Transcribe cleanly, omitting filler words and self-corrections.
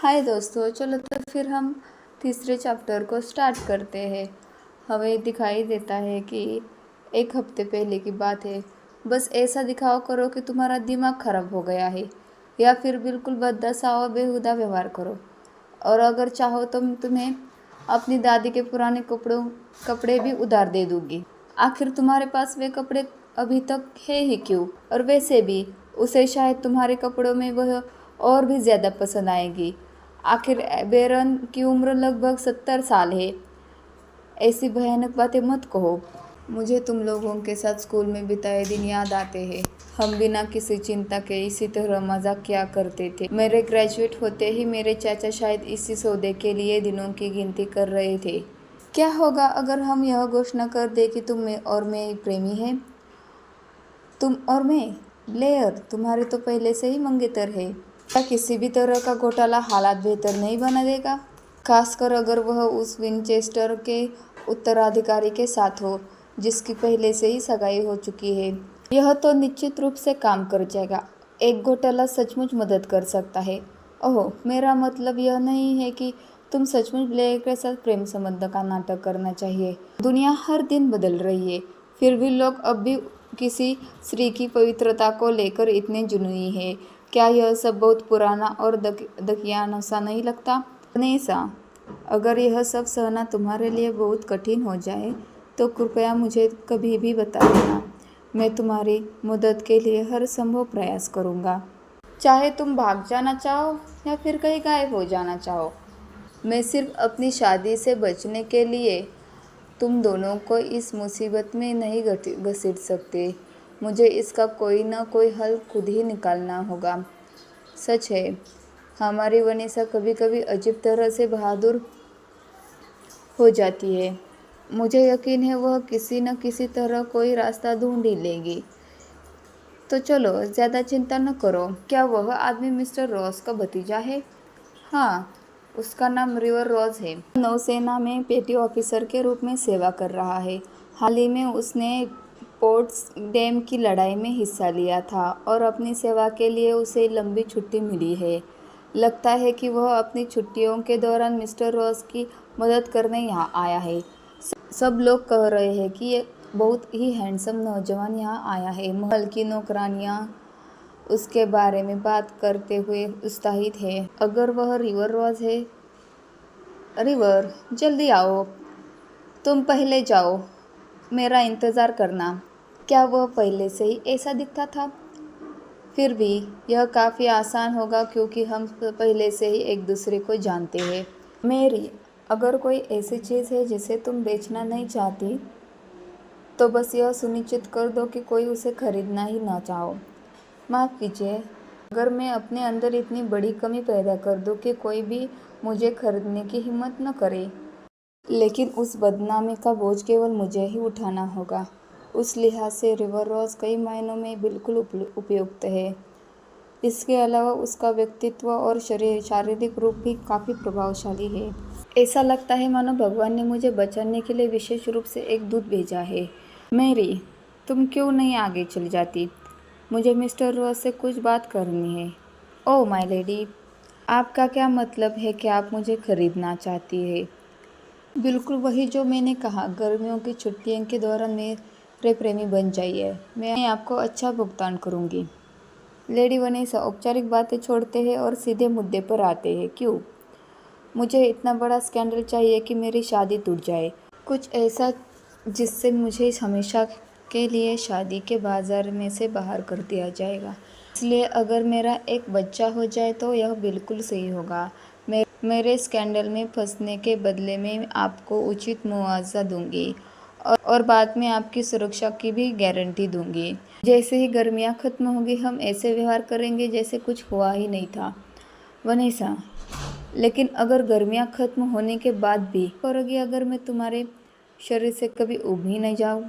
हाय दोस्तों, चलो तो फिर हम तीसरे चैप्टर को स्टार्ट करते हैं। हमें दिखाई देता है कि एक हफ्ते पहले की बात है। बस ऐसा दिखाओ करो कि तुम्हारा दिमाग खराब हो गया है, या फिर बिल्कुल बददशा और बेहुदा व्यवहार करो। और अगर चाहो तो मैं तुम्हें अपनी दादी के पुराने कपड़े भी उधार दे दूंगी। आखिर तुम्हारे पास वे कपड़े अभी तक है ही क्यों? और वैसे भी उसे शायद तुम्हारे कपड़ों में वह और भी ज़्यादा पसंद आएगी। आखिर बेरन की उम्र लगभग 70 साल है। ऐसी भयानक बातें मत कहो। मुझे तुम लोगों के साथ स्कूल में बिताए दिन याद आते हैं। हम बिना किसी चिंता के इसी तरह मजाक किया करते थे। मेरे ग्रेजुएट होते ही मेरे चाचा शायद इसी सौदे के लिए दिनों की गिनती कर रहे थे। क्या होगा अगर हम यह घोषणा कर दें कि तुम और मैं प्रेमी हैं? तुम और मैं? ब्लेयर, तुम्हारे तो पहले से ही मंगेतर है। क्या किसी भी तरह का घोटाला हालात बेहतर नहीं बना देगा? खासकर अगर वह उस विनचेस्टर के उत्तराधिकारी के साथ हो जिसकी पहले से ही सगाई हो चुकी है। यह तो निश्चित रूप से काम कर जाएगा। एक घोटाला सचमुच मदद कर सकता है। ओह, मेरा मतलब यह नहीं है कि तुम सचमुच ब्लेयर के साथ प्रेम संबंध का नाटक करना चाहिए। दुनिया हर दिन बदल रही है, फिर भी लोग अब भी किसी स्त्री की पवित्रता को लेकर इतने जुनूनी है। क्या यह सब बहुत पुराना और दकियाना सा नहीं लगता? नहीं सा। अगर यह सब सहना तुम्हारे लिए बहुत कठिन हो जाए तो कृपया मुझे कभी भी बता देना। मैं तुम्हारी मदद के लिए हर संभव प्रयास करूँगा, चाहे तुम भाग जाना चाहो या फिर कहीं गायब हो जाना चाहो। मैं सिर्फ अपनी शादी से बचने के लिए तुम दोनों को इस मुसीबत में नहीं घसीट सकते। मुझे इसका कोई ना कोई हल खुद ही निकालना होगा। सच है, हमारी वनीसा कभी कभी अजीब तरह से बहादुर हो जाती है। मुझे यकीन है वह किसी न किसी तरह कोई रास्ता ढूंढ ही लेगी। तो चलो, ज़्यादा चिंता न करो। क्या वह आदमी मिस्टर रॉस का भतीजा है? हाँ, उसका नाम रिवर रॉस है। नौसेना में पेटी ऑफिसर के रूप में सेवा कर रहा है। हाल ही में उसने पोर्ट्स डैम की लड़ाई में हिस्सा लिया था और अपनी सेवा के लिए उसे लंबी छुट्टी मिली है। लगता है कि वह अपनी छुट्टियों के दौरान मिस्टर रॉस की मदद करने यहाँ आया है। सब लोग कह रहे हैं कि ये बहुत ही हैंडसम नौजवान यहाँ आया है। महल की नौकरानियाँ उसके बारे में बात करते हुए उत्साहित है। अगर वह रिवर रॉस है। रिवर, जल्दी आओ। तुम पहले जाओ, मेरा इंतज़ार करना। क्या वह पहले से ही ऐसा दिखता था? फिर भी यह काफ़ी आसान होगा क्योंकि हम पहले से ही एक दूसरे को जानते हैं। मेरी, अगर कोई ऐसी चीज़ है जिसे तुम बेचना नहीं चाहती तो बस यह सुनिश्चित कर दो कि कोई उसे खरीदना ही ना चाहो। माफ़ कीजिए, अगर मैं अपने अंदर इतनी बड़ी कमी पैदा कर दूं कि कोई भी मुझे खरीदने की हिम्मत न करे, लेकिन उस बदनामी का बोझ केवल मुझे ही उठाना होगा। उस लिहाज से रिवर रॉस कई मायनों में बिल्कुल उपयुक्त है। इसके अलावा उसका व्यक्तित्व और शारीरिक रूप भी काफ़ी प्रभावशाली है। ऐसा लगता है मानो भगवान ने मुझे बचाने के लिए विशेष रूप से एक दूत भेजा है। मैरी, तुम क्यों नहीं आगे चली जाती? मुझे मिस्टर रॉस से कुछ बात करनी है। ओह माय लेडी, आपका क्या मतलब है कि आप मुझे खरीदना चाहती है? बिल्कुल वही जो मैंने कहा। गर्मियों की छुट्टियों के दौरान मेरे प्रेमी बन जाइए। मैं आपको अच्छा भुगतान करूंगी। लेडी वनीसा औपचारिक बातें छोड़ते हैं और सीधे मुद्दे पर आते हैं। क्यों? मुझे इतना बड़ा स्कैंडल चाहिए कि मेरी शादी टूट जाए। कुछ ऐसा जिससे मुझे हमेशा के लिए शादी के बाजार में से बाहर कर दिया जाएगा। इसलिए अगर मेरा एक बच्चा हो जाए तो यह बिल्कुल सही होगा। मेरे स्कैंडल में फंसने के बदले में आपको उचित मुआवजा दूंगी और बाद में आपकी सुरक्षा की भी गारंटी दूंगी। जैसे ही गर्मियाँ खत्म होंगी हम ऐसे व्यवहार करेंगे जैसे कुछ हुआ ही नहीं था। वनीसा, लेकिन अगर गर्मियाँ खत्म होने के बाद भी करोगी अगर मैं तुम्हारे शरीर से कभी उब ही नहीं जाऊँ?